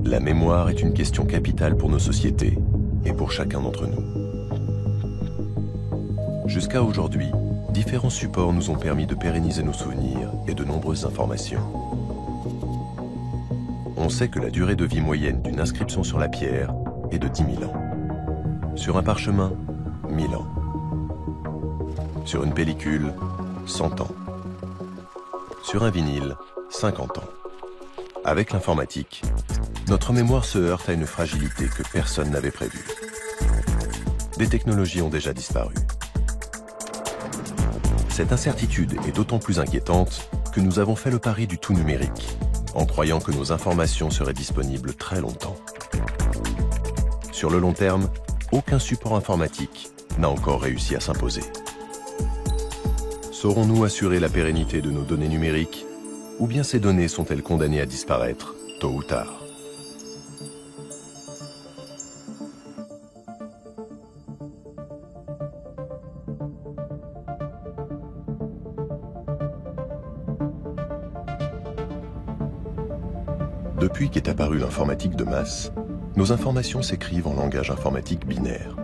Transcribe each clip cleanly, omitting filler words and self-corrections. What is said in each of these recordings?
La mémoire est une question capitale pour nos sociétés et pour chacun d'entre nous. Jusqu'à aujourd'hui, différents supports nous ont permis de pérenniser nos souvenirs et de nombreuses informations. On sait que la durée de vie moyenne d'une inscription sur la pierre est de 10 000 ans. Sur un parchemin, 1000 ans. Sur une pellicule, 100 ans. Sur un vinyle, 50 ans. Avec l'informatique, notre mémoire se heurte à une fragilité que personne n'avait prévue. Des technologies ont déjà disparu. Cette incertitude est d'autant plus inquiétante que nous avons fait le pari du tout numérique, en croyant que nos informations seraient disponibles très longtemps. Sur le long terme, aucun support informatique n'a encore réussi à s'imposer. Saurons-nous assurer la pérennité de nos données numériques, ou bien ces données sont-elles condamnées à disparaître, tôt ou tard? Depuis qu'est apparue l'informatique de masse, nos informations s'écrivent en langage informatique binaire.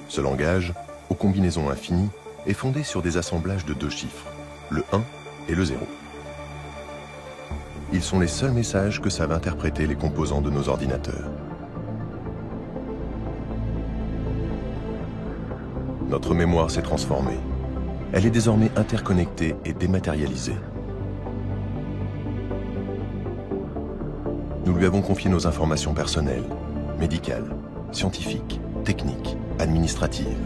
Ce langage, aux combinaisons infinies, est fondé sur des assemblages de deux chiffres, le 1 et le 0. Ils sont les seuls messages que savent interpréter les composants de nos ordinateurs. Notre mémoire s'est transformée. Elle est désormais interconnectée et dématérialisée. Nous lui avons confié nos informations personnelles, médicales, scientifiques, techniques, administratives.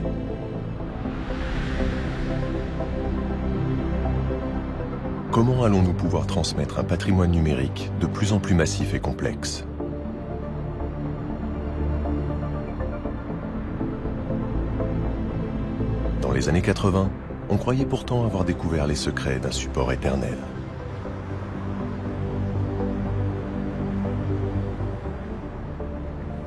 Comment allons-nous pouvoir transmettre un patrimoine numérique de plus en plus massif et complexe? Dans les années 80, on croyait pourtant avoir découvert les secrets d'un support éternel.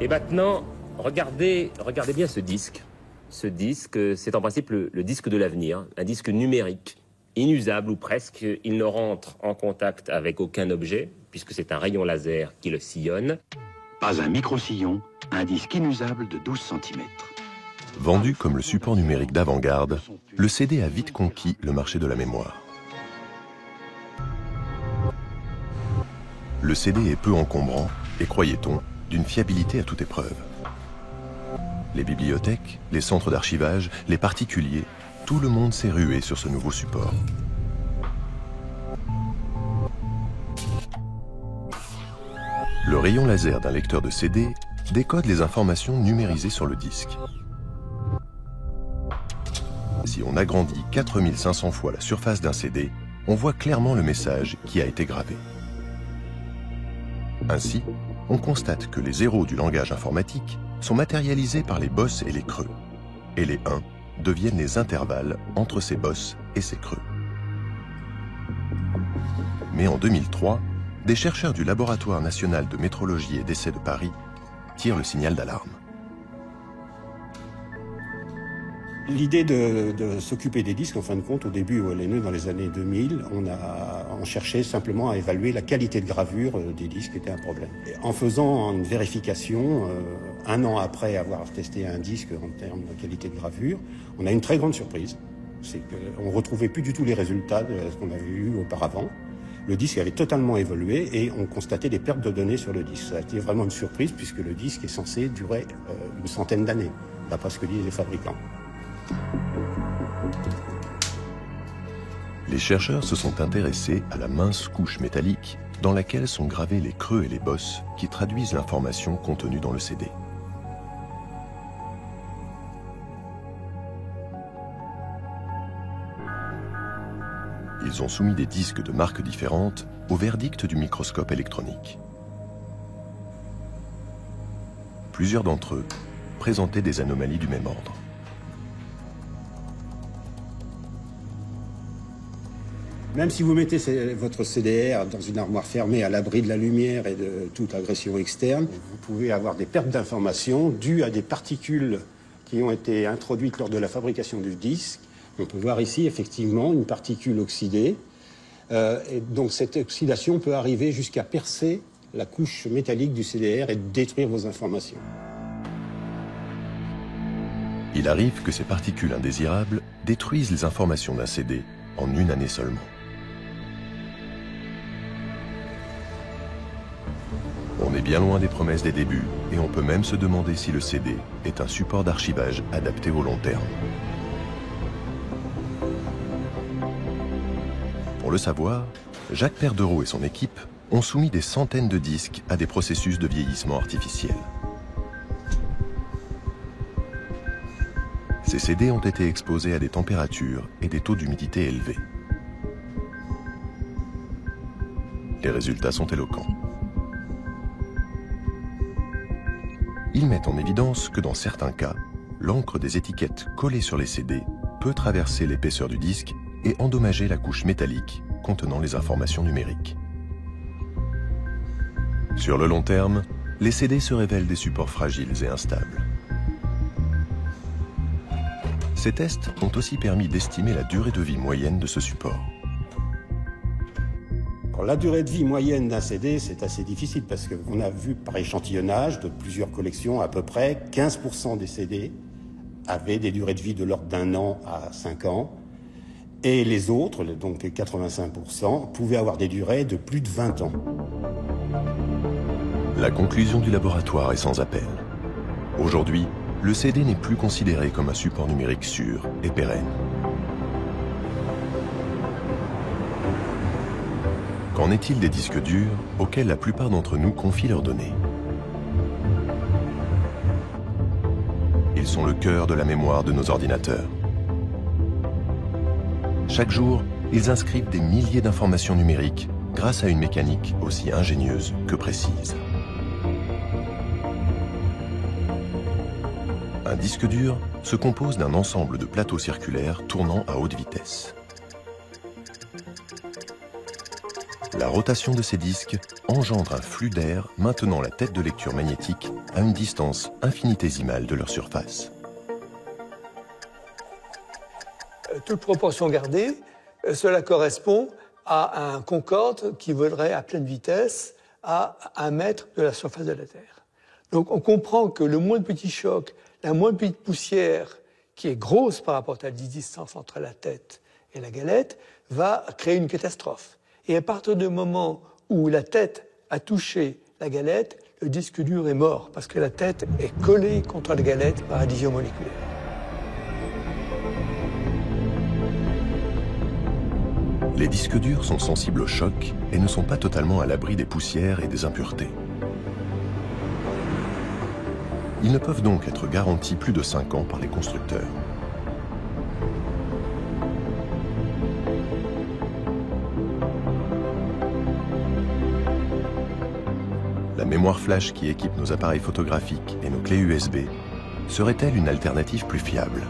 Et maintenant, regardez bien ce disque. Ce disque, c'est en principe le disque de l'avenir, un disque numérique, inusable ou presque. Il ne rentre en contact avec aucun objet, puisque c'est un rayon laser qui le sillonne. Pas un micro-sillon, un disque inusable de 12 cm. Vendu comme le support numérique d'avant-garde, le CD a vite conquis le marché de la mémoire. Le CD est peu encombrant et, croyait-on, d'une fiabilité à toute épreuve. Les bibliothèques, les centres d'archivage, les particuliers, tout le monde s'est rué sur ce nouveau support. Le rayon laser d'un lecteur de CD décode les informations numérisées sur le disque. Si on agrandit 4500 fois la surface d'un CD, on voit clairement le message qui a été gravé. Ainsi, on constate que les zéros du langage informatique sont matérialisés par les bosses et les creux, et les 1 deviennent les intervalles entre ces bosses et ces creux. Mais en 2003, des chercheurs du Laboratoire national de métrologie et d'essais de Paris tirent le signal d'alarme. L'idée de s'occuper des disques, en fin de compte, au début où elle est née dans les années 2000, on cherchait simplement à évaluer la qualité de gravure des disques, qui était un problème. Et en faisant une vérification, un an après avoir testé un disque en termes de qualité de gravure, on a une très grande surprise. C'est qu'on ne retrouvait plus du tout les résultats de ce qu'on avait eu auparavant. Le disque avait totalement évolué et on constatait des pertes de données sur le disque. Ça a été vraiment une surprise puisque le disque est censé durer une centaine d'années, d'après ce que disent les fabricants. Les chercheurs se sont intéressés à la mince couche métallique dans laquelle sont gravés les creux et les bosses qui traduisent l'information contenue dans le CD. Ils ont soumis des disques de marques différentes au verdict du microscope électronique. Plusieurs d'entre eux présentaient des anomalies du même ordre. Même si vous mettez votre CDR dans une armoire fermée à l'abri de la lumière et de toute agression externe, vous pouvez avoir des pertes d'informations dues à des particules qui ont été introduites lors de la fabrication du disque. On peut voir ici effectivement une particule oxydée Et donc cette oxydation peut arriver jusqu'à percer la couche métallique du CDR et détruire vos informations. Il arrive que ces particules indésirables détruisent les informations d'un CD en une année seulement. On est bien loin des promesses des débuts et on peut même se demander si le CD est un support d'archivage adapté au long terme. Pour le savoir, Jacques Perdereau et son équipe ont soumis des centaines de disques à des processus de vieillissement artificiel. Ces CD ont été exposés à des températures et des taux d'humidité élevés. Les résultats sont éloquents. Ils mettent en évidence que dans certains cas, l'encre des étiquettes collées sur les CD peut traverser l'épaisseur du disque et endommager la couche métallique contenant les informations numériques. Sur le long terme, les CD se révèlent des supports fragiles et instables. Ces tests ont aussi permis d'estimer la durée de vie moyenne de ce support. Alors, la durée de vie moyenne d'un CD, c'est assez difficile parce qu'on a vu par échantillonnage de plusieurs collections à peu près 15% des CD avaient des durées de vie de l'ordre d'1 an à 5 ans et les autres, donc les 85%, pouvaient avoir des durées de plus de 20 ans. La conclusion du laboratoire est sans appel. Aujourd'hui, le CD n'est plus considéré comme un support numérique sûr et pérenne. Qu'en est-il des disques durs auxquels la plupart d'entre nous confient leurs données? Ils sont le cœur de la mémoire de nos ordinateurs. Chaque jour, ils inscrivent des milliers d'informations numériques grâce à une mécanique aussi ingénieuse que précise. Un disque dur se compose d'un ensemble de plateaux circulaires tournant à haute vitesse. La rotation de ces disques engendre un flux d'air maintenant la tête de lecture magnétique à une distance infinitésimale de leur surface. Toute proportion gardée, cela correspond à un Concorde qui volerait à pleine vitesse à 1 mètre de la surface de la Terre. Donc on comprend que le moindre petit choc, la moindre petite poussière qui est grosse par rapport à la distance entre la tête et la galette va créer une catastrophe. Et à partir du moment où la tête a touché la galette, le disque dur est mort parce que la tête est collée contre la galette par adhésion moléculaire. Les disques durs sont sensibles au choc et ne sont pas totalement à l'abri des poussières et des impuretés. Ils ne peuvent donc être garantis plus de 5 ans par les constructeurs. La mémoire flash qui équipe nos appareils photographiques et nos clés USB serait-elle une alternative plus fiable ?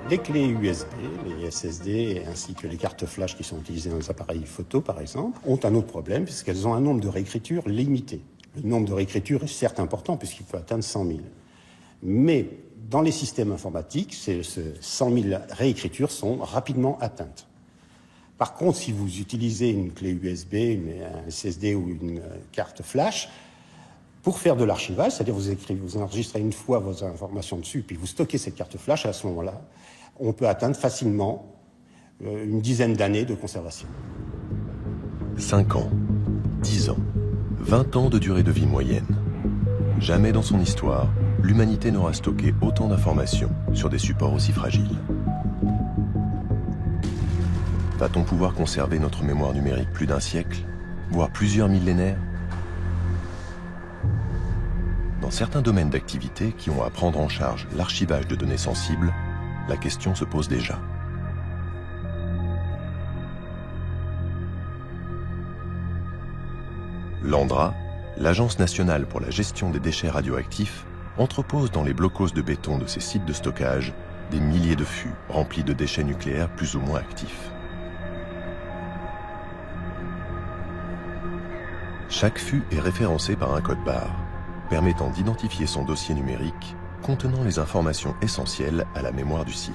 Les clés USB, les SSD, ainsi que les cartes flash qui sont utilisées dans les appareils photo, par exemple, ont un autre problème puisqu'elles ont un nombre de réécritures limité. Le nombre de réécritures est certes important puisqu'il peut atteindre 100 000. Mais dans les systèmes informatiques, ces 100 000 réécritures sont rapidement atteintes. Par contre, si vous utilisez une clé USB, un SSD ou une carte flash, pour faire de l'archivage, c'est-à-dire vous enregistrez une fois vos informations dessus, puis vous stockez cette carte flash, à ce moment-là, on peut atteindre facilement une dizaine d'années de conservation. 5 ans, 10 ans, 20 ans de durée de vie moyenne. Jamais dans son histoire, l'humanité n'aura stocké autant d'informations sur des supports aussi fragiles. Va-t-on pouvoir conserver notre mémoire numérique plus d'un siècle, voire plusieurs millénaires ? Dans certains domaines d'activité qui ont à prendre en charge l'archivage de données sensibles, la question se pose déjà. L'ANDRA, l'Agence nationale pour la gestion des déchets radioactifs, entrepose dans les blocos de béton de ces sites de stockage des milliers de fûts remplis de déchets nucléaires plus ou moins actifs. Chaque fût est référencé par un code barre. permettant d'identifier son dossier numérique contenant les informations essentielles à la mémoire du site.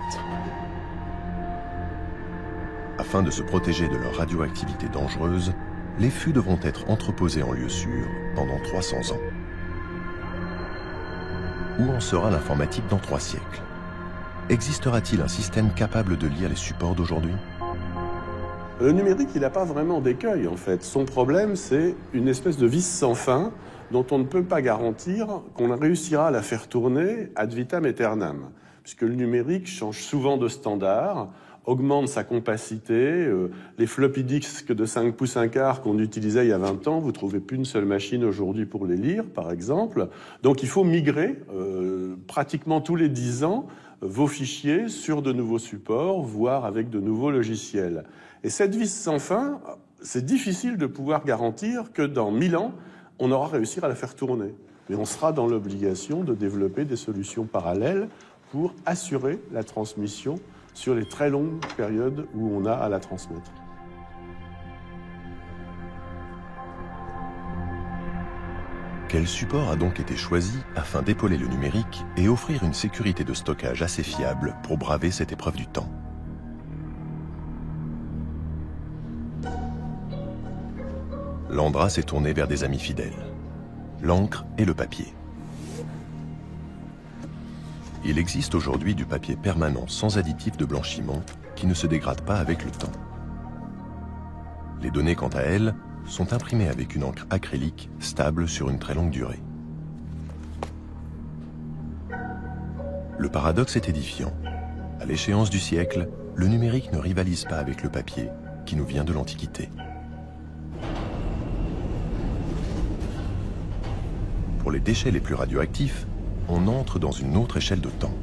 Afin de se protéger de leur radioactivité dangereuse, les fûts devront être entreposés en lieu sûr pendant 300 ans. Où en sera l'informatique dans 3 siècles? Existera-t-il un système capable de lire les supports d'aujourd'hui? Le numérique, il n'a pas vraiment d'écueil, en fait. Son problème, c'est une espèce de vis sans fin dont on ne peut pas garantir qu'on réussira à la faire tourner ad vitam aeternam. Puisque le numérique change souvent de standard, augmente sa compacité. Les floppy disks de 5 pouces 1/4 qu'on utilisait il y a 20 ans, vous ne trouvez plus une seule machine aujourd'hui pour les lire, par exemple. Donc il faut migrer pratiquement tous les 10 ans vos fichiers sur de nouveaux supports, voire avec de nouveaux logiciels. Et cette vis sans fin, c'est difficile de pouvoir garantir que dans 1000 ans, on aura réussi à la faire tourner. Mais on sera dans l'obligation de développer des solutions parallèles pour assurer la transmission sur les très longues périodes où on a à la transmettre. Quel support a donc été choisi afin d'épauler le numérique et offrir une sécurité de stockage assez fiable pour braver cette épreuve du temps? L'Andra s'est tourné vers des amis fidèles, l'encre et le papier. Il existe aujourd'hui du papier permanent sans additif de blanchiment qui ne se dégrade pas avec le temps. Les données, quant à elles, sont imprimées avec une encre acrylique stable sur une très longue durée. Le paradoxe est édifiant. À l'échéance du siècle, le numérique ne rivalise pas avec le papier qui nous vient de l'Antiquité. Pour les déchets les plus radioactifs, on entre dans une autre échelle de temps.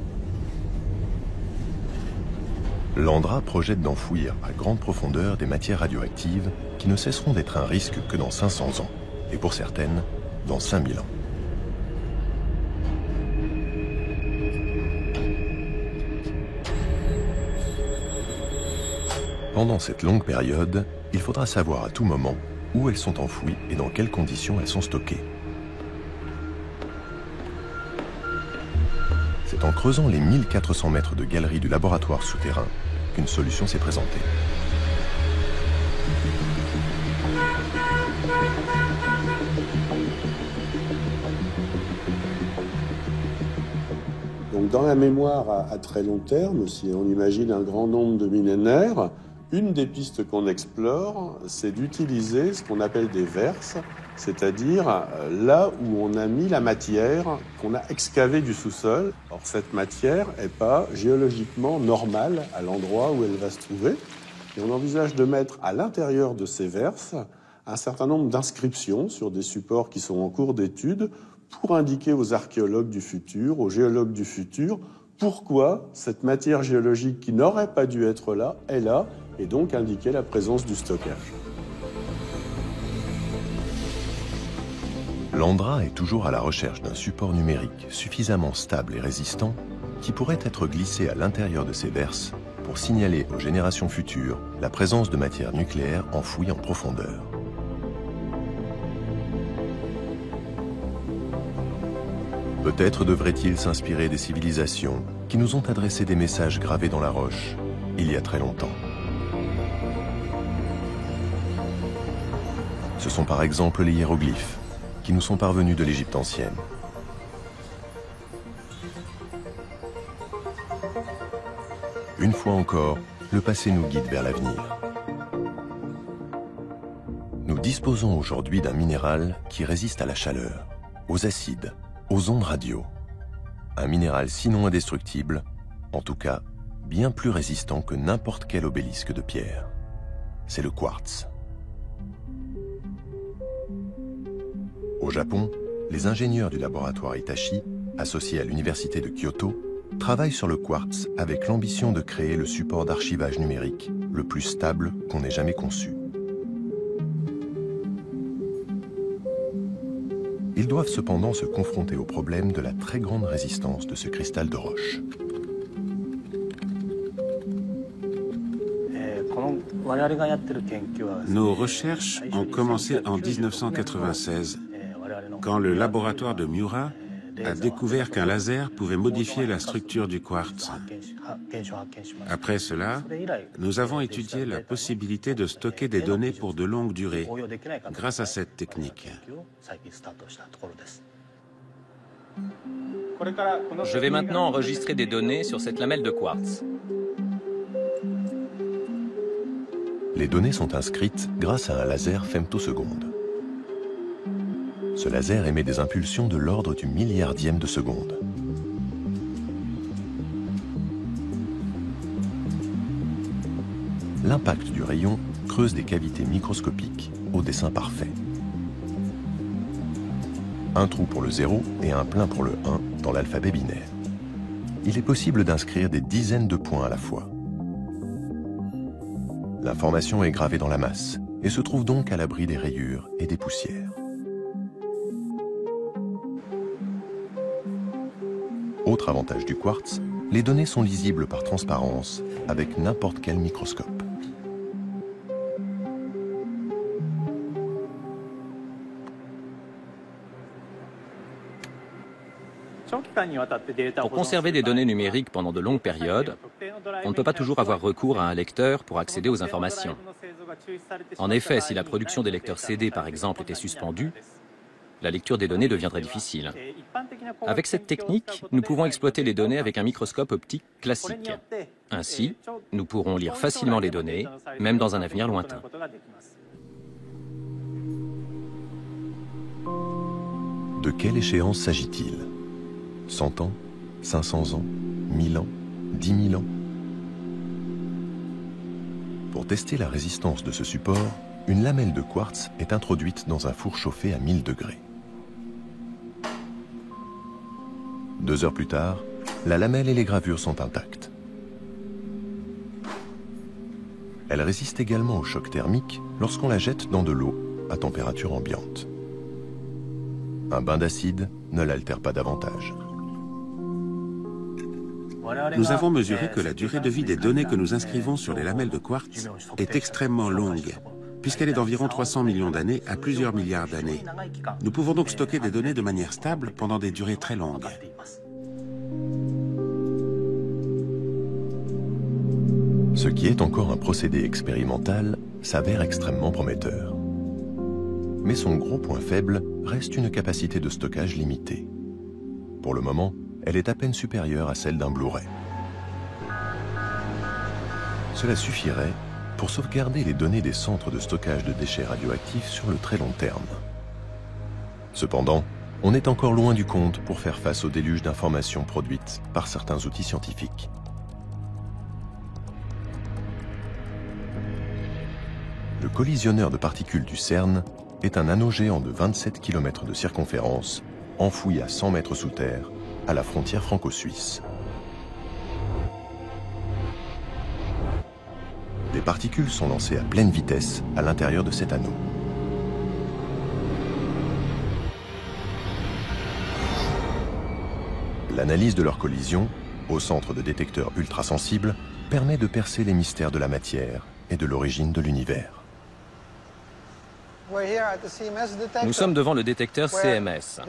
L'Andra projette d'enfouir à grande profondeur des matières radioactives qui ne cesseront d'être un risque que dans 500 ans, et pour certaines, dans 5000 ans. Pendant cette longue période, il faudra savoir à tout moment où elles sont enfouies et dans quelles conditions elles sont stockées. C'est en creusant les 1400 mètres de galerie du laboratoire souterrain qu'une solution s'est présentée. Donc dans la mémoire à très long terme, si on imagine un grand nombre de millénaires, une des pistes qu'on explore, c'est d'utiliser ce qu'on appelle des verses, c'est-à-dire là où on a mis la matière qu'on a excavée du sous-sol. Or, cette matière n'est pas géologiquement normale à l'endroit où elle va se trouver. Et on envisage de mettre à l'intérieur de ces verses un certain nombre d'inscriptions sur des supports qui sont en cours d'étude pour indiquer aux archéologues du futur, aux géologues du futur, pourquoi cette matière géologique qui n'aurait pas dû être là est là, et donc indiquer la présence du stockage. L'Andra est toujours à la recherche d'un support numérique suffisamment stable et résistant qui pourrait être glissé à l'intérieur de ces verses pour signaler aux générations futures la présence de matière nucléaire enfouie en profondeur. Peut-être devrait-il s'inspirer des civilisations qui nous ont adressé des messages gravés dans la roche il y a très longtemps. Ce sont par exemple les hiéroglyphes qui nous sont parvenus de l'Égypte ancienne. Une fois encore, le passé nous guide vers l'avenir. Nous disposons aujourd'hui d'un minéral qui résiste à la chaleur, aux acides, aux ondes radio. Un minéral sinon indestructible, en tout cas bien plus résistant que n'importe quel obélisque de pierre. C'est le quartz. Au Japon, les ingénieurs du laboratoire Hitachi, associés à l'université de Kyoto, travaillent sur le quartz avec l'ambition de créer le support d'archivage numérique le plus stable qu'on ait jamais conçu. Ils doivent cependant se confronter au problème de la très grande résistance de ce cristal de roche. Nos recherches ont commencé en 1996 quand le laboratoire de Miura a découvert qu'un laser pouvait modifier la structure du quartz. Après cela, nous avons étudié la possibilité de stocker des données pour de longues durées grâce à cette technique. Je vais maintenant enregistrer des données sur cette lamelle de quartz. Les données sont inscrites grâce à un laser femtoseconde. Ce laser émet des impulsions de l'ordre du milliardième de seconde. L'impact du rayon creuse des cavités microscopiques au dessin parfait. Un trou pour le 0 et un plein pour le 1 dans l'alphabet binaire. Il est possible d'inscrire des dizaines de points à la fois. L'information est gravée dans la masse et se trouve donc à l'abri des rayures et des poussières. Autre avantage du quartz, les données sont lisibles par transparence avec n'importe quel microscope. Pour conserver des données numériques pendant de longues périodes, on ne peut pas toujours avoir recours à un lecteur pour accéder aux informations. En effet, si la production des lecteurs CD, par exemple, était suspendue, la lecture des données deviendrait difficile. Avec cette technique, nous pouvons exploiter les données avec un microscope optique classique. Ainsi, nous pourrons lire facilement les données, même dans un avenir lointain. De quelle échéance s'agit-il? 100 ans, 500 ans, 1000 ans, 10 000 ans? Pour tester la résistance de ce support, une lamelle de quartz est introduite dans un four chauffé à 1000 degrés. 2 heures plus tard, la lamelle et les gravures sont intactes. Elle résiste également au choc thermique lorsqu'on la jette dans de l'eau à température ambiante. Un bain d'acide ne l'altère pas davantage. Nous avons mesuré que la durée de vie des données que nous inscrivons sur les lamelles de quartz est extrêmement longue, puisqu'elle est d'environ 300 millions d'années à plusieurs milliards d'années. Nous pouvons donc stocker des données de manière stable pendant des durées très longues. Ce qui est encore un procédé expérimental s'avère extrêmement prometteur. Mais son gros point faible reste une capacité de stockage limitée. Pour le moment, elle est à peine supérieure à celle d'un Blu-ray. Cela suffirait pour sauvegarder les données des centres de stockage de déchets radioactifs sur le très long terme. Cependant, on est encore loin du compte pour faire face au déluge d'informations produites par certains outils scientifiques. Le collisionneur de particules du CERN est un anneau géant de 27 km de circonférence, enfoui à 100 mètres sous terre, à la frontière franco-suisse. Des particules sont lancées à pleine vitesse à l'intérieur de cet anneau. L'analyse de leur collision, au centre de détecteurs ultrasensibles, permet de percer les mystères de la matière et de l'origine de l'univers. Nous sommes devant le détecteur CMS.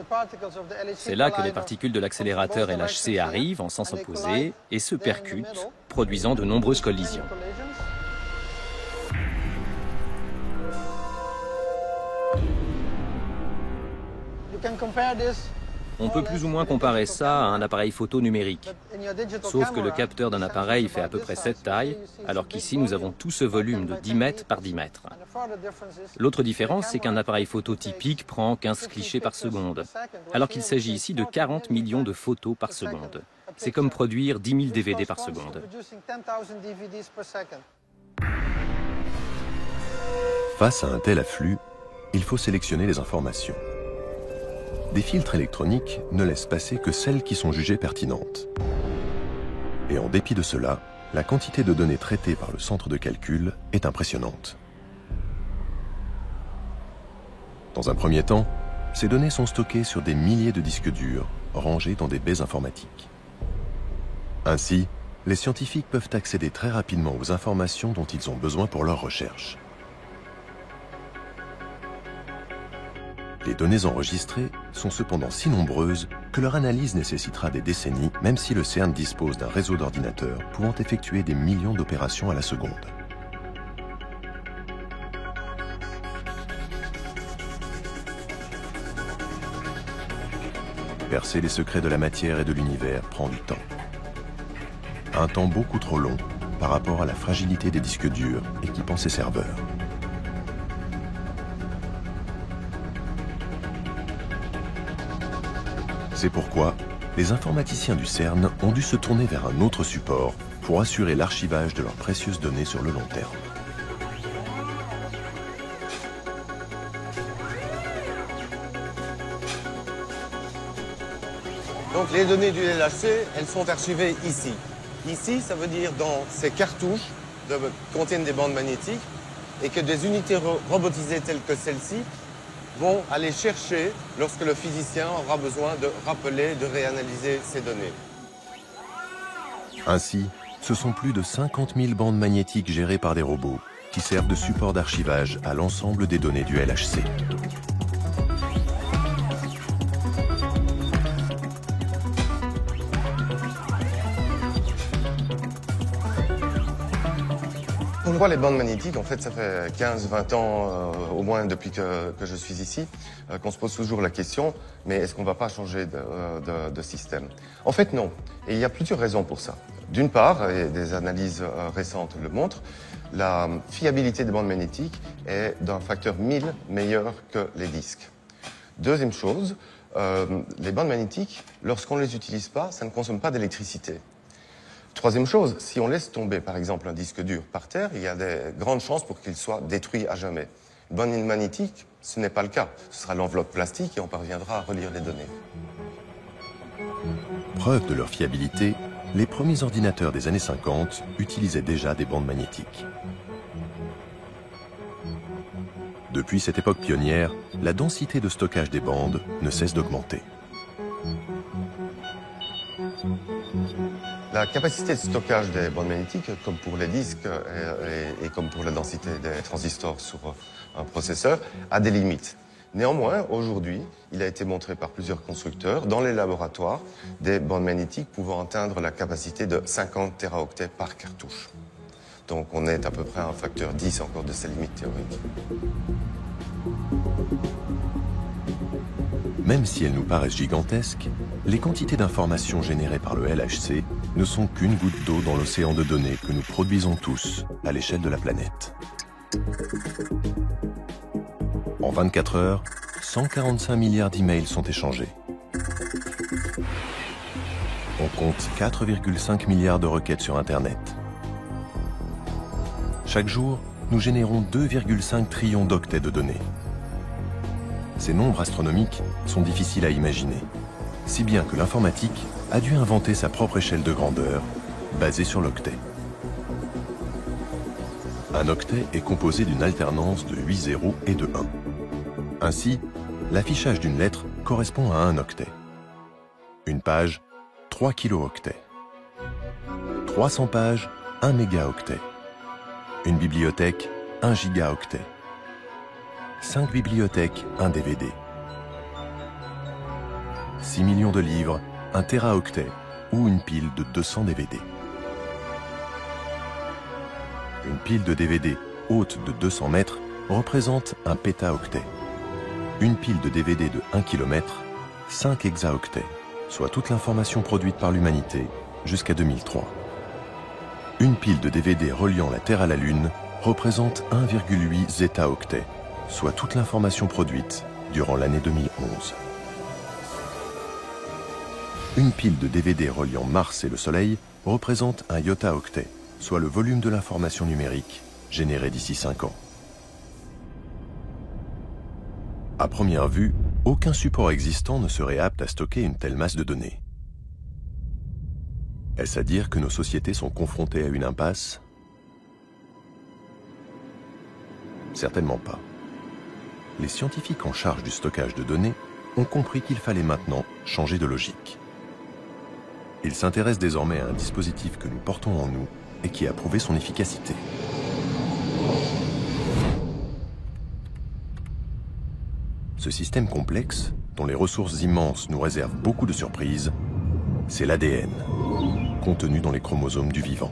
C'est là que les particules de l'accélérateur LHC arrivent en sens opposé et se percutent, produisant de nombreuses collisions. On peut plus ou moins comparer ça à un appareil photo numérique. Sauf que le capteur d'un appareil fait à peu près cette taille, alors qu'ici nous avons tout ce volume de 10 mètres par 10 mètres. L'autre différence, c'est qu'un appareil photo typique prend 15 clichés par seconde, alors qu'il s'agit ici de 40 millions de photos par seconde. C'est comme produire 10 000 DVD par seconde. Face à un tel afflux, il faut sélectionner les informations. Des filtres électroniques ne laissent passer que celles qui sont jugées pertinentes. Et en dépit de cela, la quantité de données traitées par le centre de calcul est impressionnante. Dans un premier temps, ces données sont stockées sur des milliers de disques durs, rangés dans des baies informatiques. Ainsi, les scientifiques peuvent accéder très rapidement aux informations dont ils ont besoin pour leurs recherches. Les données enregistrées sont cependant si nombreuses que leur analyse nécessitera des décennies, même si le CERN dispose d'un réseau d'ordinateurs pouvant effectuer des millions d'opérations à la seconde. Percer les secrets de la matière et de l'univers prend du temps. Un temps beaucoup trop long par rapport à la fragilité des disques durs équipant ces serveurs. C'est pourquoi les informaticiens du CERN ont dû se tourner vers un autre support pour assurer l'archivage de leurs précieuses données sur le long terme. Donc les données du LHC, elles sont archivées ici. Ici, ça veut dire dans ces cartouches qui contiennent des bandes magnétiques et que des unités robotisées telles que celle-ci vont aller chercher lorsque le physicien aura besoin de rappeler, de réanalyser ces données. Ainsi, ce sont plus de 50 000 bandes magnétiques gérées par des robots qui servent de support d'archivage à l'ensemble des données du LHC. Pourquoi les bandes magnétiques? En fait, ça fait 15-20 ans, au moins depuis que je suis ici, qu'on se pose toujours la question, mais est-ce qu'on ne va pas changer de système? En fait, non. Et il y a plusieurs raisons pour ça. D'une part, et des analyses récentes le montrent, la fiabilité des bandes magnétiques est d'un facteur 1000 meilleur que les disques. Deuxième chose, les bandes magnétiques, lorsqu'on ne les utilise pas, ça ne consomme pas d'électricité. Troisième chose, si on laisse tomber par exemple un disque dur par terre, il y a des grandes chances pour qu'il soit détruit à jamais. Une bande magnétique, ce n'est pas le cas. Ce sera l'enveloppe plastique et on parviendra à relire les données. Preuve de leur fiabilité, les premiers ordinateurs des années 50 utilisaient déjà des bandes magnétiques. Depuis cette époque pionnière, la densité de stockage des bandes ne cesse d'augmenter. La capacité de stockage des bandes magnétiques, comme pour les disques et comme pour la densité des transistors sur un processeur, a des limites. Néanmoins, aujourd'hui, il a été montré par plusieurs constructeurs dans les laboratoires des bandes magnétiques pouvant atteindre la capacité de 50 téraoctets par cartouche. Donc on est à peu près à un facteur 10 encore de ces limites théoriques. Même si elles nous paraissent gigantesques, les quantités d'informations générées par le LHC ne sont qu'une goutte d'eau dans l'océan de données que nous produisons tous à l'échelle de la planète. En 24 heures, 145 milliards d'emails sont échangés. On compte 4,5 milliards de requêtes sur Internet. Chaque jour, nous générons 2,5 trillions d'octets de données. Ces nombres astronomiques sont difficiles à imaginer, si bien que l'informatique a dû inventer sa propre échelle de grandeur, basée sur l'octet. Un octet est composé d'une alternance de 8 zéros et de 1. Ainsi, l'affichage d'une lettre correspond à un octet. Une page, 3 kilooctets. 300 pages, 1 mégaoctet. Une bibliothèque, 1 gigaoctet. 5 bibliothèques, 1 DVD. 6 millions de livres, 1 téraoctet ou une pile de 200 DVD. Une pile de DVD haute de 200 mètres représente un pétaoctet. Une pile de DVD de 1 km, 5 hexaoctets, soit toute l'information produite par l'humanité jusqu'à 2003. Une pile de DVD reliant la Terre à la Lune représente 1,8 zétaoctets, soit toute l'information produite durant l'année 2011. Une pile de DVD reliant Mars et le Soleil représente un iotaoctet, soit le volume de l'information numérique générée d'ici 5 ans. À première vue, aucun support existant ne serait apte à stocker une telle masse de données. Est-ce à dire que nos sociétés sont confrontées à une impasse? Certainement pas. Les scientifiques en charge du stockage de données ont compris qu'il fallait maintenant changer de logique. Ils s'intéressent désormais à un dispositif que nous portons en nous et qui a prouvé son efficacité. Ce système complexe, dont les ressources immenses nous réservent beaucoup de surprises, c'est l'ADN, contenu dans les chromosomes du vivant.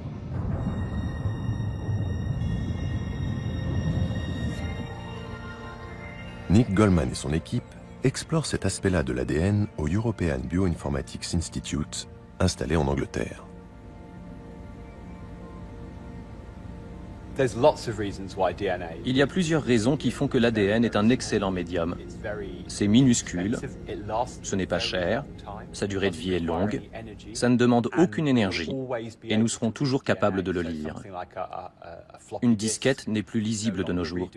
Nick Goldman et son équipe explorent cet aspect-là de l'ADN au European Bioinformatics Institute, installé en Angleterre. Il y a plusieurs raisons qui font que l'ADN est un excellent médium. C'est minuscule, ce n'est pas cher, sa durée de vie est longue, ça ne demande aucune énergie et nous serons toujours capables de le lire. Une disquette n'est plus lisible de nos jours.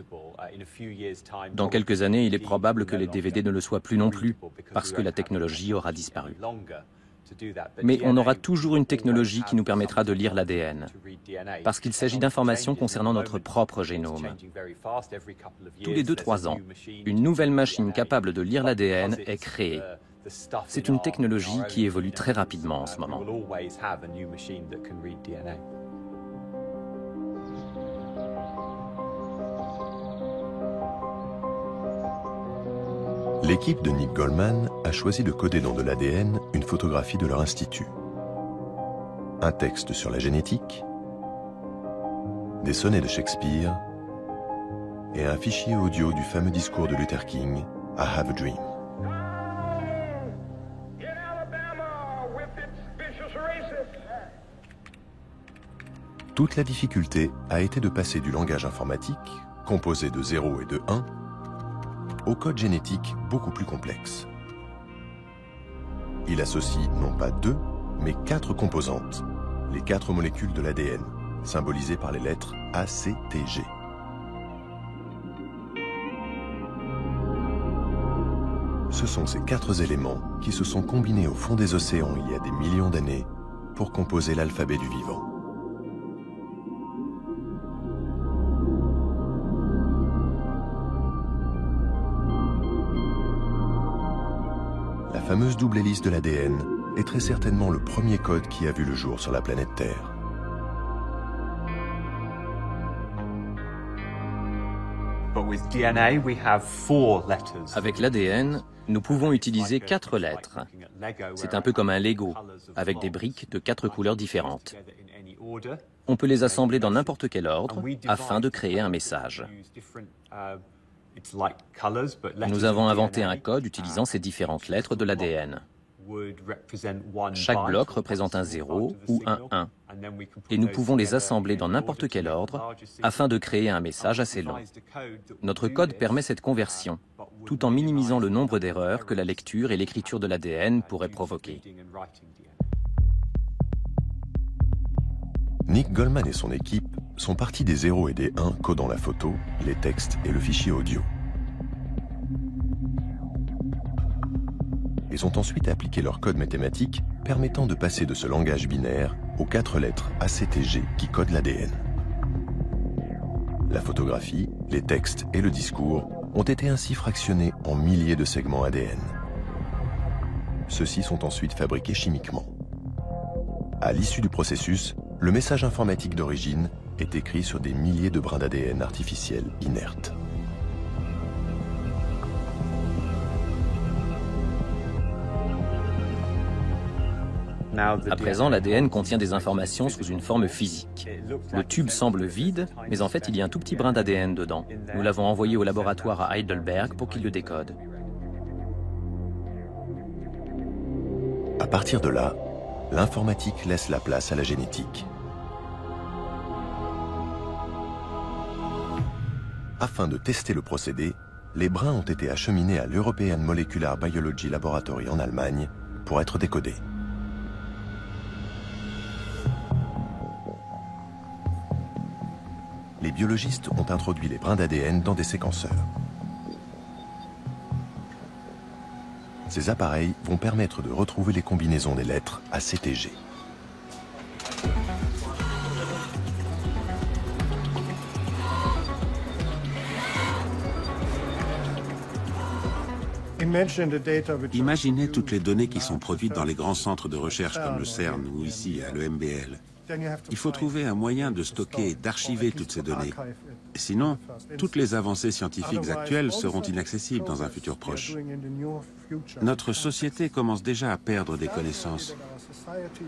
Dans quelques années, il est probable que les DVD ne le soient plus non plus, parce que la technologie aura disparu. Mais on aura toujours une technologie qui nous permettra de lire l'ADN, parce qu'il s'agit d'informations concernant notre propre génome. Tous les 2-3 ans, une nouvelle machine capable de lire l'ADN est créée. C'est une technologie qui évolue très rapidement en ce moment. L'équipe de Nick Goldman a choisi de coder dans de l'ADN une photographie de leur institut. Un texte sur la génétique, des sonnets de Shakespeare et un fichier audio du fameux discours de Luther King, I Have a Dream. Toute la difficulté a été de passer du langage informatique, composé de 0 et de 1, au code génétique beaucoup plus complexe. Il associe non pas 2, mais 4 composantes, les 4 molécules de l'ADN, symbolisées par les lettres A, C, T, G. Ce sont ces 4 éléments qui se sont combinés au fond des océans il y a des millions d'années pour composer l'alphabet du vivant. La fameuse double hélice de l'ADN est très certainement le premier code qui a vu le jour sur la planète Terre. Avec l'ADN, nous pouvons utiliser 4 lettres. C'est un peu comme un Lego, avec des briques de 4 couleurs différentes. On peut les assembler dans n'importe quel ordre afin de créer un message. Nous avons inventé un code utilisant ces différentes lettres de l'ADN. Chaque bloc représente un 0 ou un 1, et nous pouvons les assembler dans n'importe quel ordre afin de créer un message assez long. Notre code permet cette conversion, tout en minimisant le nombre d'erreurs que la lecture et l'écriture de l'ADN pourraient provoquer. Nick Goldman et son équipe sont partis des 0 et des 1 codant la photo, les textes et le fichier audio. Ils ont ensuite appliqué leur code mathématique permettant de passer de ce langage binaire aux 4 lettres ACTG qui codent l'ADN. La photographie, les textes et le discours ont été ainsi fractionnés en milliers de segments ADN. Ceux-ci sont ensuite fabriqués chimiquement. À l'issue du processus, le message informatique d'origine est écrit sur des milliers de brins d'ADN artificiels inertes. À présent, l'ADN contient des informations sous une forme physique. Le tube semble vide, mais en fait, il y a un tout petit brin d'ADN dedans. Nous l'avons envoyé au laboratoire à Heidelberg pour qu'il le décode. À partir de là, l'informatique laisse la place à la génétique. Afin de tester le procédé, les brins ont été acheminés à l'European Molecular Biology Laboratory en Allemagne pour être décodés. Les biologistes ont introduit les brins d'ADN dans des séquenceurs. Ces appareils vont permettre de retrouver les combinaisons des lettres ACTG. Imaginez toutes les données qui sont produites dans les grands centres de recherche comme le CERN ou ici à l'EMBL. il faut trouver un moyen de stocker et d'archiver toutes ces données. Sinon, toutes les avancées scientifiques actuelles seront inaccessibles dans un futur proche. Notre société commence déjà à perdre des connaissances.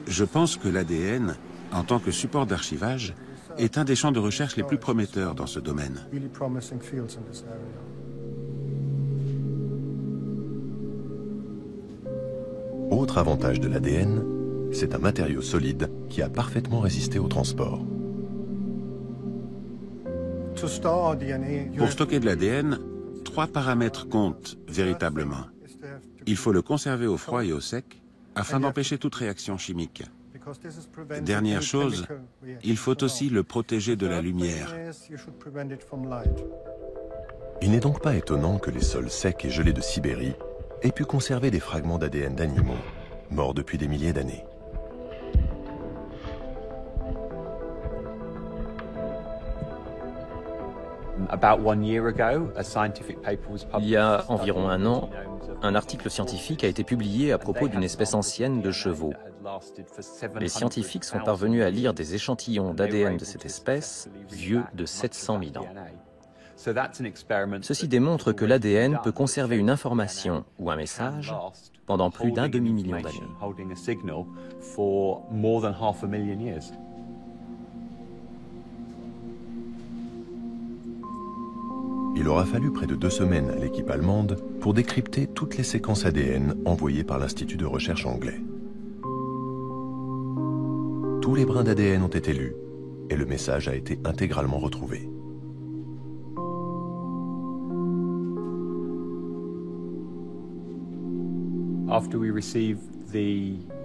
Je pense que l'ADN, en tant que support d'archivage, est un des champs de recherche les plus prometteurs dans ce domaine. Autre avantage de l'ADN, c'est un matériau solide qui a parfaitement résisté au transport. Pour stocker de l'ADN, 3 paramètres comptent véritablement. Il faut le conserver au froid et au sec afin d'empêcher toute réaction chimique. Dernière chose, il faut aussi le protéger de la lumière. Il n'est donc pas étonnant que les sols secs et gelés de Sibérie aient pu conserver des fragments d'ADN d'animaux morts depuis des milliers d'années. Il y a environ un an, un article scientifique a été publié à propos d'une espèce ancienne de chevaux. Les scientifiques sont parvenus à lire des échantillons d'ADN de cette espèce vieux de 700 000 ans. Ceci démontre que l'ADN peut conserver une information ou un message pendant plus d'un demi-million d'années. Il aura fallu près de 2 semaines à l'équipe allemande pour décrypter toutes les séquences ADN envoyées par l'Institut de recherche anglais. Tous les brins d'ADN ont été lus et le message a été intégralement retrouvé.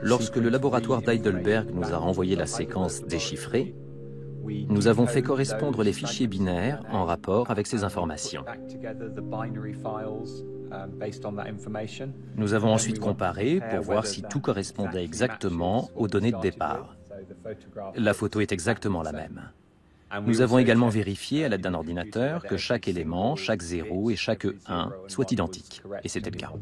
Lorsque le laboratoire d'Heidelberg nous a renvoyé la séquence déchiffrée, nous avons fait correspondre les fichiers binaires en rapport avec ces informations. Nous avons ensuite comparé pour voir si tout correspondait exactement aux données de départ. La photo est exactement la même. Nous avons également vérifié à l'aide d'un ordinateur que chaque élément, chaque 0 et chaque 1 soient identiques. Et c'était le cas.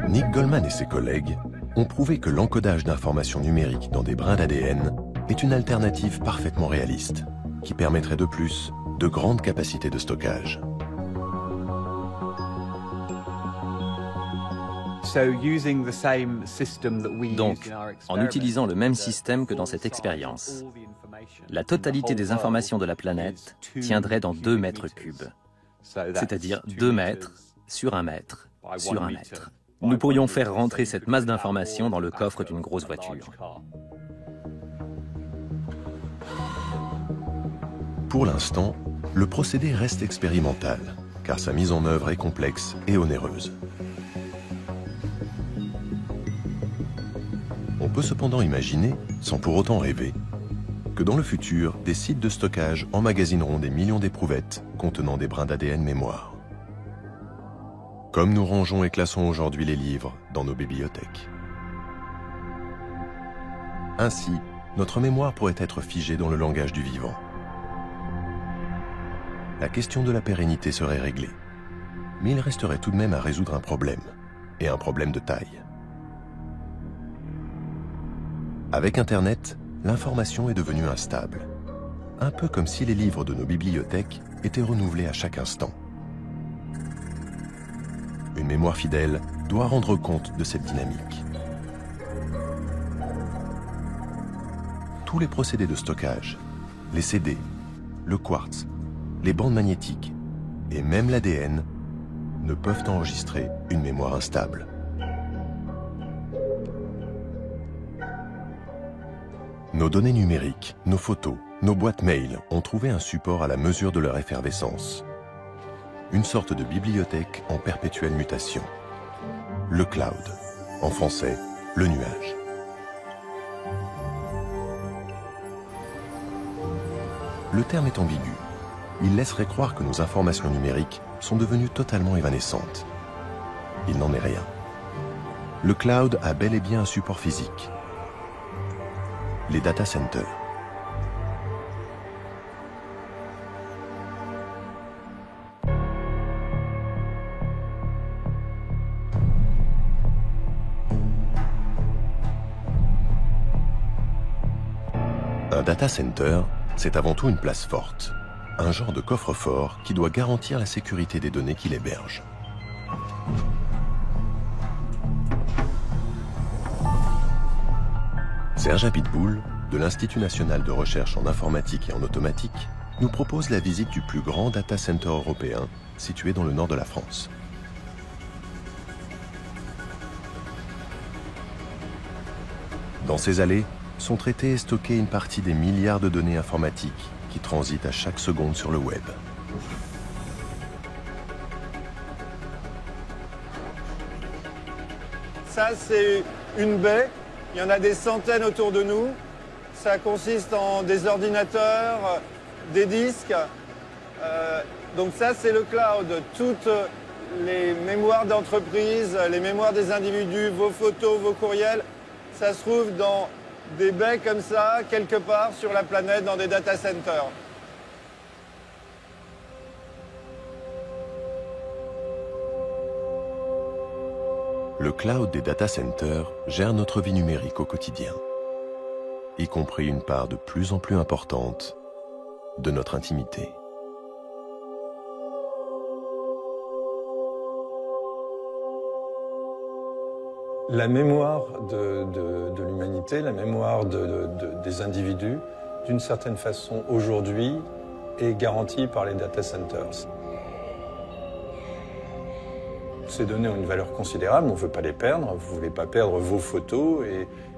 Nick Goldman et ses collègues ont prouvé que l'encodage d'informations numériques dans des brins d'ADN est une alternative parfaitement réaliste, qui permettrait de plus de grandes capacités de stockage. Donc, en utilisant le même système que dans cette expérience, la totalité des informations de la planète tiendrait dans 2 mètres cubes, c'est-à-dire 2 mètres sur 1 mètre sur 1 mètre. Nous pourrions faire rentrer cette masse d'informations dans le coffre d'une grosse voiture. Pour l'instant, le procédé reste expérimental, car sa mise en œuvre est complexe et onéreuse. On peut cependant imaginer, sans pour autant rêver, que dans le futur, des sites de stockage emmagasineront des millions d'éprouvettes contenant des brins d'ADN mémoire. Comme nous rangeons et classons aujourd'hui les livres dans nos bibliothèques. Ainsi, notre mémoire pourrait être figée dans le langage du vivant. La question de la pérennité serait réglée. Mais il resterait tout de même à résoudre un problème, et un problème de taille. Avec Internet, l'information est devenue instable. Un peu comme si les livres de nos bibliothèques étaient renouvelés à chaque instant. Une mémoire fidèle doit rendre compte de cette dynamique. Tous les procédés de stockage, les CD, le quartz, les bandes magnétiques et même l'ADN ne peuvent enregistrer une mémoire instable. Nos données numériques, nos photos, nos boîtes mail ont trouvé un support à la mesure de leur effervescence. Une sorte de bibliothèque en perpétuelle mutation. Le cloud, en français, le nuage. Le terme est ambigu. Il laisserait croire que nos informations numériques sont devenues totalement évanescentes. Il n'en est rien. Le cloud a bel et bien un support physique. Les data centers. Un data center, c'est avant tout une place forte, un genre de coffre-fort qui doit garantir la sécurité des données qu'il héberge. Serge Abitboul, de l'Institut national de recherche en informatique et en automatique, nous propose la visite du plus grand data center européen situé dans le nord de la France. Dans ces allées, sont traitées et stockées une partie des milliards de données informatiques qui transitent à chaque seconde sur le web. Ça, c'est une baie. Il y en a des centaines autour de nous. Ça consiste en des ordinateurs, des disques. Donc ça, c'est le cloud. Toutes les mémoires d'entreprise, les mémoires des individus, vos photos, vos courriels, ça se trouve dans des baies comme ça, quelque part sur la planète, dans des data centers. Le cloud des data centers gère notre vie numérique au quotidien, y compris une part de plus en plus importante de notre intimité. La mémoire de l'humanité, la mémoire des individus, d'une certaine façon, aujourd'hui, est garantie par les data centers. Ces données ont une valeur considérable, on ne veut pas les perdre, vous ne voulez pas perdre vos photos,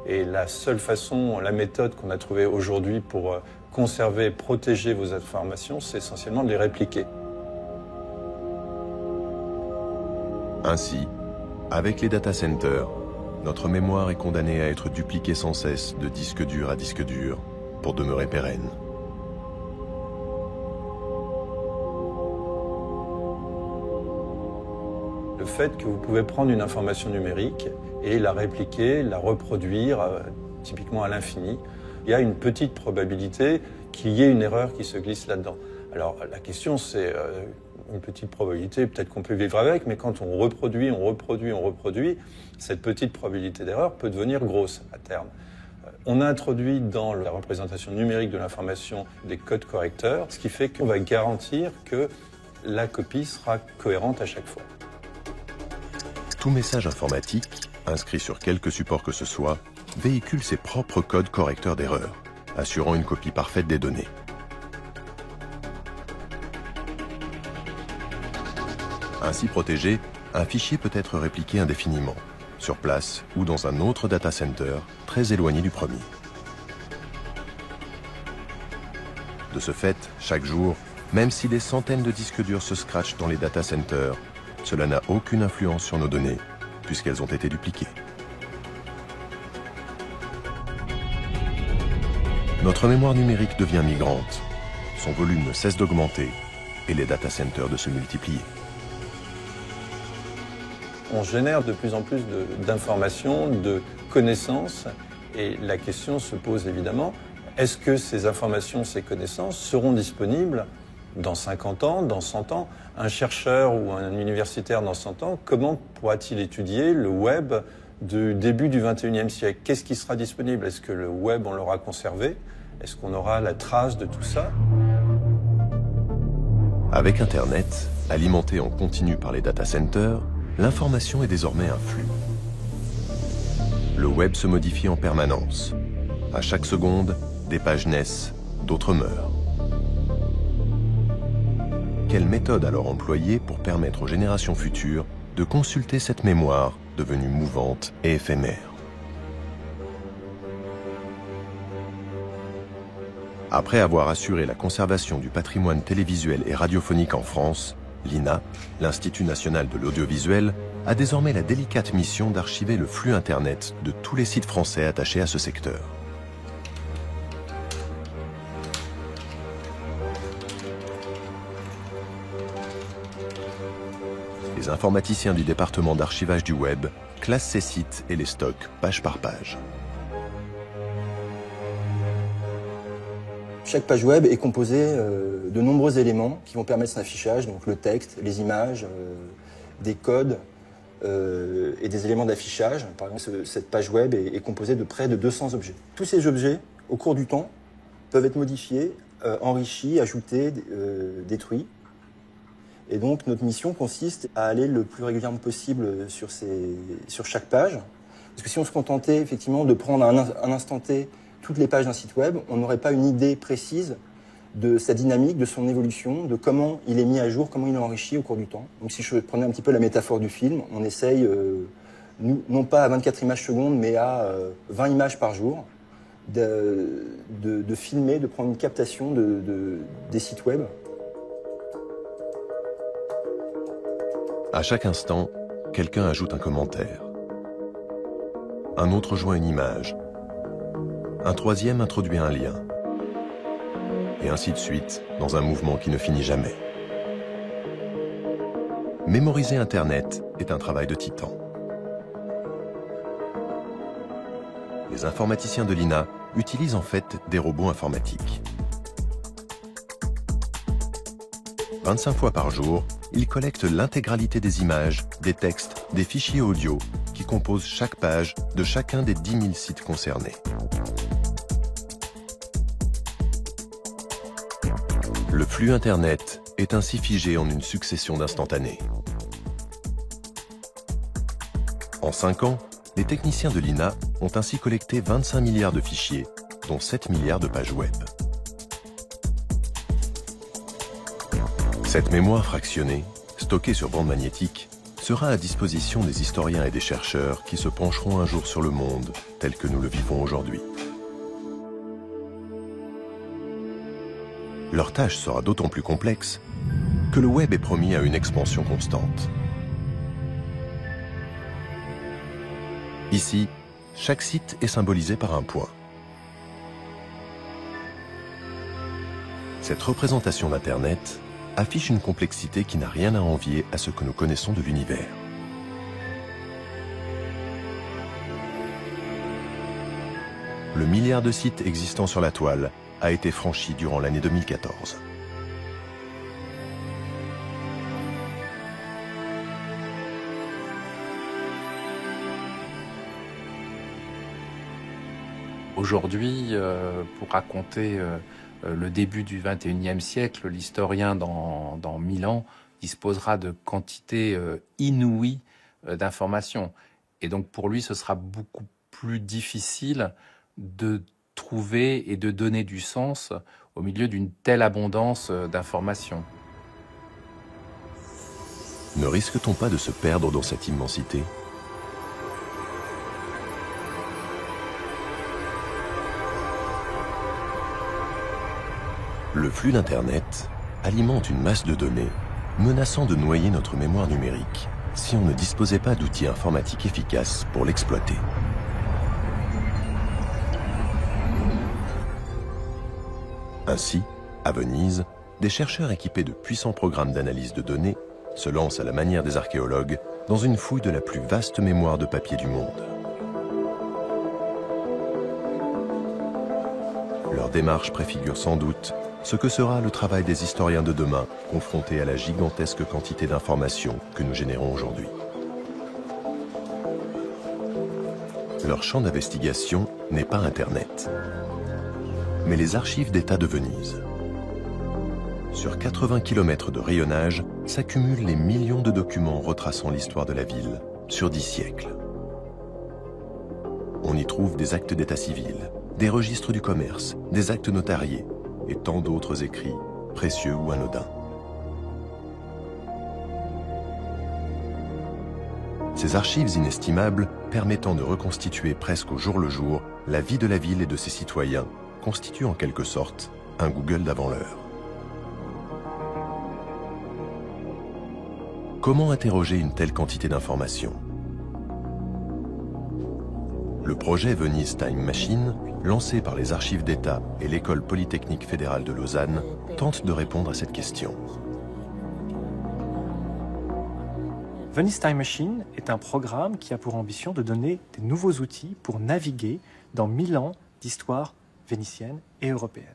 et la seule façon, la méthode qu'on a trouvée aujourd'hui pour conserver, protéger vos informations, c'est essentiellement de les répliquer. Ainsi, avec les data centers, notre mémoire est condamnée à être dupliquée sans cesse de disque dur à disque dur pour demeurer pérenne. Le fait que vous pouvez prendre une information numérique et la répliquer, la reproduire, typiquement à l'infini, il y a une petite probabilité qu'il y ait une erreur qui se glisse là-dedans. Alors la question c'est une petite probabilité, peut-être qu'on peut vivre avec, mais quand on reproduit, cette petite probabilité d'erreur peut devenir grosse à terme. On a introduit dans la représentation numérique de l'information des codes correcteurs, ce qui fait qu'on va garantir que la copie sera cohérente à chaque fois. Tout message informatique, inscrit sur quelque support que ce soit, véhicule ses propres codes correcteurs d'erreur, assurant une copie parfaite des données. Ainsi protégé, un fichier peut être répliqué indéfiniment, sur place ou dans un autre data center très éloigné du premier. De ce fait, chaque jour, même si des centaines de disques durs se scratchent dans les data centers, cela n'a aucune influence sur nos données, puisqu'elles ont été dupliquées. Notre mémoire numérique devient migrante, son volume ne cesse d'augmenter et les data centers de se multiplier. On génère de plus en plus d'informations, de connaissances, et la question se pose évidemment, est-ce que ces informations, ces connaissances seront disponibles dans 50 ans, dans 100 ans? Un chercheur ou un universitaire dans 100 ans, comment pourra-t-il étudier le web du début du XXIe siècle? Qu'est-ce qui sera disponible? Est-ce que le web, on l'aura conservé? Est-ce qu'on aura la trace de tout ça? Avec Internet, alimenté en continu par les data centers, l'information est désormais un flux. Le web se modifie en permanence. À chaque seconde, des pages naissent, d'autres meurent. Quelle méthode alors employer pour permettre aux générations futures de consulter cette mémoire devenue mouvante et éphémère? Après avoir assuré la conservation du patrimoine télévisuel et radiophonique en France, l'INA, l'Institut national de l'audiovisuel, a désormais la délicate mission d'archiver le flux Internet de tous les sites français attachés à ce secteur. Les informaticiens du département d'archivage du web classent ces sites et les stockent page par page. Chaque page web est composée de nombreux éléments qui vont permettre son affichage, donc le texte, les images, des codes et des éléments d'affichage. Par exemple, cette page web est composée de près de 200 objets. Tous ces objets, au cours du temps, peuvent être modifiés, enrichis, ajoutés, détruits. Et donc notre mission consiste à aller le plus régulièrement possible sur chaque page. Parce que si on se contentait effectivement de prendre à un instant T toutes les pages d'un site web, on n'aurait pas une idée précise de sa dynamique, de son évolution, de comment il est mis à jour, comment il est enrichi au cours du temps. Donc si je prenais un petit peu la métaphore du film, on essaye, non pas à 24 images secondes, mais à 20 images par jour, de filmer, de prendre une captation des sites web. À chaque instant, quelqu'un ajoute un commentaire. Un autre joint une image. Un troisième introduit un lien. Et ainsi de suite, dans un mouvement qui ne finit jamais. Mémoriser Internet est un travail de titan. Les informaticiens de l'INA utilisent en fait des robots informatiques. 25 fois par jour, ils collectent l'intégralité des images, des textes, des fichiers audio qui composent chaque page de chacun des 10 000 sites concernés. Le flux Internet est ainsi figé en une succession d'instantanés. En 5 ans, les techniciens de l'INA ont ainsi collecté 25 milliards de fichiers, dont 7 milliards de pages web. Cette mémoire fractionnée, stockée sur bande magnétique, sera à disposition des historiens et des chercheurs qui se pencheront un jour sur le monde tel que nous le vivons aujourd'hui. Leur tâche sera d'autant plus complexe que le web est promis à une expansion constante. Ici, chaque site est symbolisé par un point. Cette représentation d'Internet affiche une complexité qui n'a rien à envier à ce que nous connaissons de l'univers. Le milliard de sites existants sur la toile a été franchi durant l'année 2014. Aujourd'hui, pour raconter le début du XXIe siècle, l'historien dans 1000 ans disposera de quantités inouïes d'informations. Et donc pour lui, ce sera beaucoup plus difficile de trouver et de donner du sens au milieu d'une telle abondance d'informations. Ne risque-t-on pas de se perdre dans cette immensité ? Le flux d'Internet alimente une masse de données, menaçant de noyer notre mémoire numérique si on ne disposait pas d'outils informatiques efficaces pour l'exploiter. Ainsi, à Venise, des chercheurs équipés de puissants programmes d'analyse de données se lancent à la manière des archéologues dans une fouille de la plus vaste mémoire de papier du monde. Leur démarche préfigure sans doute ce que sera le travail des historiens de demain, confrontés à la gigantesque quantité d'informations que nous générons aujourd'hui. Leur champ d'investigation n'est pas Internet, mais les archives d'État de Venise. Sur 80 km de rayonnage s'accumulent les millions de documents retraçant l'histoire de la ville sur 10 siècles. On y trouve des actes d'état civil, des registres du commerce, des actes notariés et tant d'autres écrits, précieux ou anodins. Ces archives inestimables, permettant de reconstituer presque au jour le jour la vie de la ville et de ses citoyens, constituent en quelque sorte un Google d'avant l'heure. Comment interroger une telle quantité d'informations ? Le projet Venice Time Machine, lancé par les Archives d'État et l'École Polytechnique Fédérale de Lausanne, tente de répondre à cette question. Venice Time Machine est un programme qui a pour ambition de donner des nouveaux outils pour naviguer dans 1000 ans d'histoire vénitienne et européenne,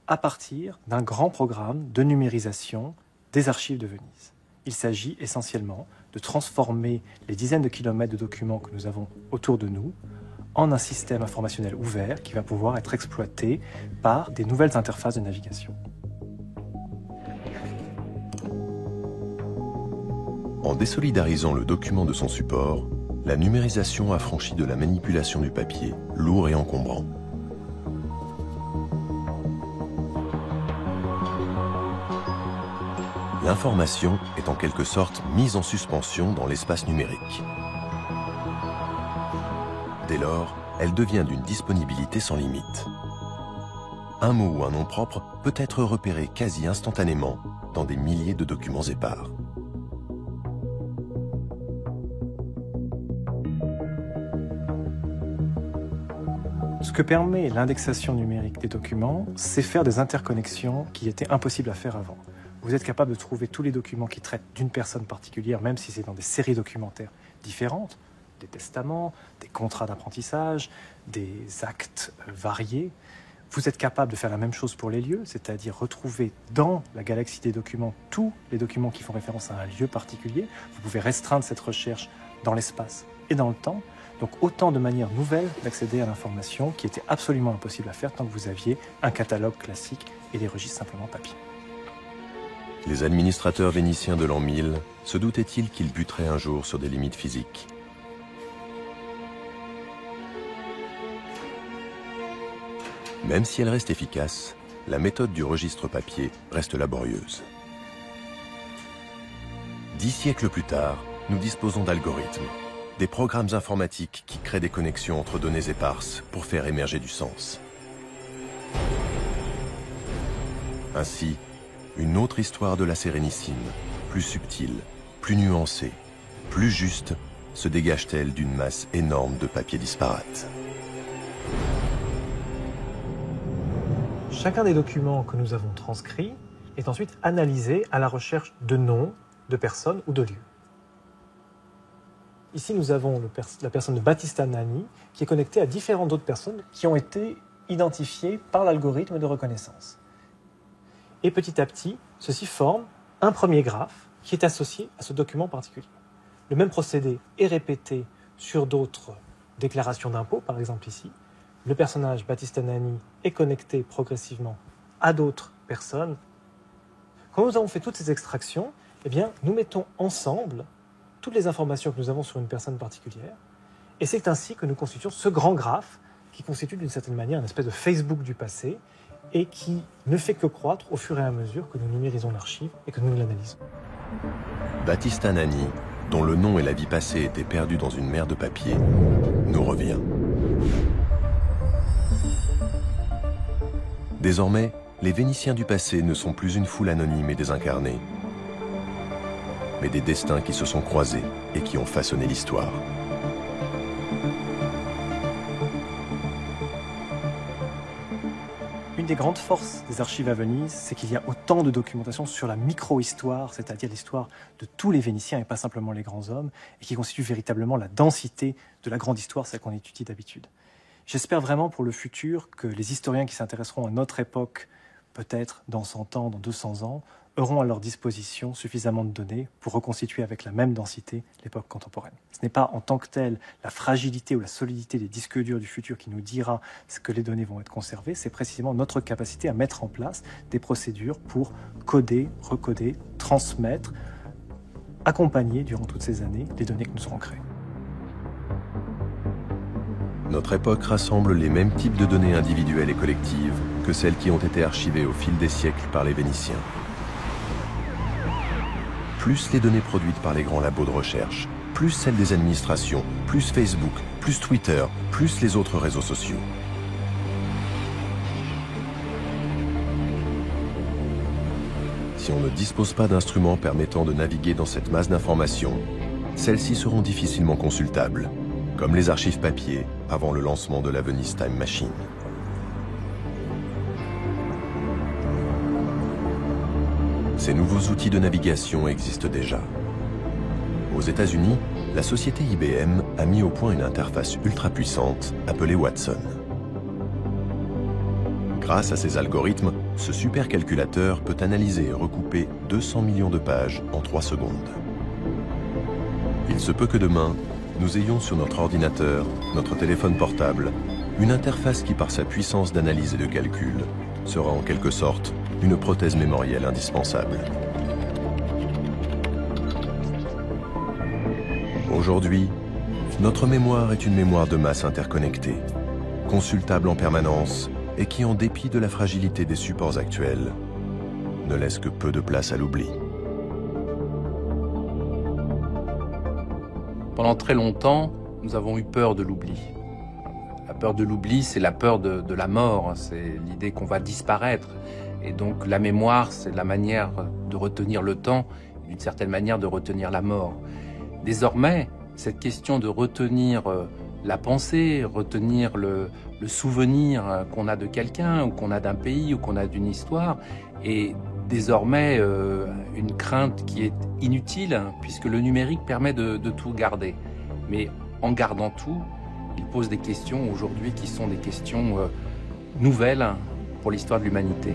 à partir d'un grand programme de numérisation des archives de Venise. Il s'agit essentiellement de transformer les dizaines de kilomètres de documents que nous avons autour de nous en un système informationnel ouvert qui va pouvoir être exploité par des nouvelles interfaces de navigation. En désolidarisant le document de son support, la numérisation affranchit de la manipulation du papier, lourd et encombrant. L'information est en quelque sorte mise en suspension dans l'espace numérique. Dès lors, elle devient d'une disponibilité sans limite. Un mot ou un nom propre peut être repéré quasi instantanément dans des milliers de documents épars. Ce que permet l'indexation numérique des documents, c'est faire des interconnexions qui étaient impossibles à faire avant. Vous êtes capable de trouver tous les documents qui traitent d'une personne particulière, même si c'est dans des séries documentaires différentes, des testaments, des contrats d'apprentissage, des actes variés. Vous êtes capable de faire la même chose pour les lieux, c'est-à-dire retrouver dans la galaxie des documents tous les documents qui font référence à un lieu particulier. Vous pouvez restreindre cette recherche dans l'espace et dans le temps. Donc autant de manières nouvelles d'accéder à l'information qui était absolument impossible à faire tant que vous aviez un catalogue classique et des registres simplement papier. Les administrateurs vénitiens de l'an 1000 se doutaient-ils qu'ils buteraient un jour sur des limites physiques? Même si elle reste efficace, la méthode du registre papier reste laborieuse. 10 siècles plus tard, nous disposons d'algorithmes, des programmes informatiques qui créent des connexions entre données éparses pour faire émerger du sens. Ainsi, une autre histoire de la Sérénissime, plus subtile, plus nuancée, plus juste, se dégage-t-elle d'une masse énorme de papiers disparates. Chacun des documents que nous avons transcrits est ensuite analysé à la recherche de noms, de personnes ou de lieux. Ici, nous avons la personne de Battista Nani qui est connectée à différentes autres personnes qui ont été identifiées par l'algorithme de reconnaissance. Et petit à petit, ceci forme un premier graphe qui est associé à ce document particulier. Le même procédé est répété sur d'autres déclarations d'impôts, par exemple ici. Le personnage Battista Nani est connecté progressivement à d'autres personnes. Quand nous avons fait toutes ces extractions, eh bien, nous mettons ensemble toutes les informations que nous avons sur une personne particulière, et c'est ainsi que nous constituons ce grand graphe qui constitue d'une certaine manière une espèce de Facebook du passé et qui ne fait que croître au fur et à mesure que nous numérisons l'archive et que nous l'analysons. Battista Nani, dont le nom et la vie passée étaient perdus dans une mer de papier, nous revient. Désormais, les Vénitiens du passé ne sont plus une foule anonyme et désincarnée, mais des destins qui se sont croisés et qui ont façonné l'histoire. Une des grandes forces des archives à Venise, c'est qu'il y a autant de documentation sur la micro-histoire, c'est-à-dire l'histoire de tous les Vénitiens et pas simplement les grands hommes, et qui constitue véritablement la densité de la grande histoire, celle qu'on étudie d'habitude. J'espère vraiment pour le futur que les historiens qui s'intéresseront à notre époque, peut-être dans 100 ans, dans 200 ans, auront à leur disposition suffisamment de données pour reconstituer avec la même densité l'époque contemporaine. Ce n'est pas en tant que tel la fragilité ou la solidité des disques durs du futur qui nous dira ce que les données vont être conservées, c'est précisément notre capacité à mettre en place des procédures pour coder, recoder, transmettre, accompagner durant toutes ces années les données que nous aurons créées. Notre époque rassemble les mêmes types de données individuelles et collectives que celles qui ont été archivées au fil des siècles par les Vénitiens. Plus les données produites par les grands labos de recherche, plus celles des administrations, plus Facebook, plus Twitter, plus les autres réseaux sociaux. Si on ne dispose pas d'instruments permettant de naviguer dans cette masse d'informations, celles-ci seront difficilement consultables, comme les archives papier avant le lancement de la Venice Time Machine. Ces nouveaux outils de navigation existent déjà. Aux États-Unis, la société IBM a mis au point une interface ultra puissante appelée Watson. Grâce à ces algorithmes, ce supercalculateur peut analyser et recouper 200 millions de pages en 3 secondes. Il se peut que demain, nous ayons sur notre ordinateur, notre téléphone portable, une interface qui, par sa puissance d'analyse et de calcul, sera en quelque sorte une prothèse mémorielle indispensable. Aujourd'hui, notre mémoire est une mémoire de masse interconnectée, consultable en permanence et qui, en dépit de la fragilité des supports actuels, ne laisse que peu de place à l'oubli. Pendant très longtemps, nous avons eu peur de l'oubli. La peur de l'oubli, c'est la peur de la mort, c'est l'idée qu'on va disparaître. Et donc la mémoire, c'est la manière de retenir le temps, d'une certaine manière de retenir la mort. Désormais, cette question de retenir la pensée, retenir le souvenir qu'on a de quelqu'un, ou qu'on a d'un pays, ou qu'on a d'une histoire, est désormais une crainte qui est inutile, puisque le numérique permet de tout garder. Mais en gardant tout, il pose des questions aujourd'hui qui sont des questions nouvelles pour l'histoire de l'humanité.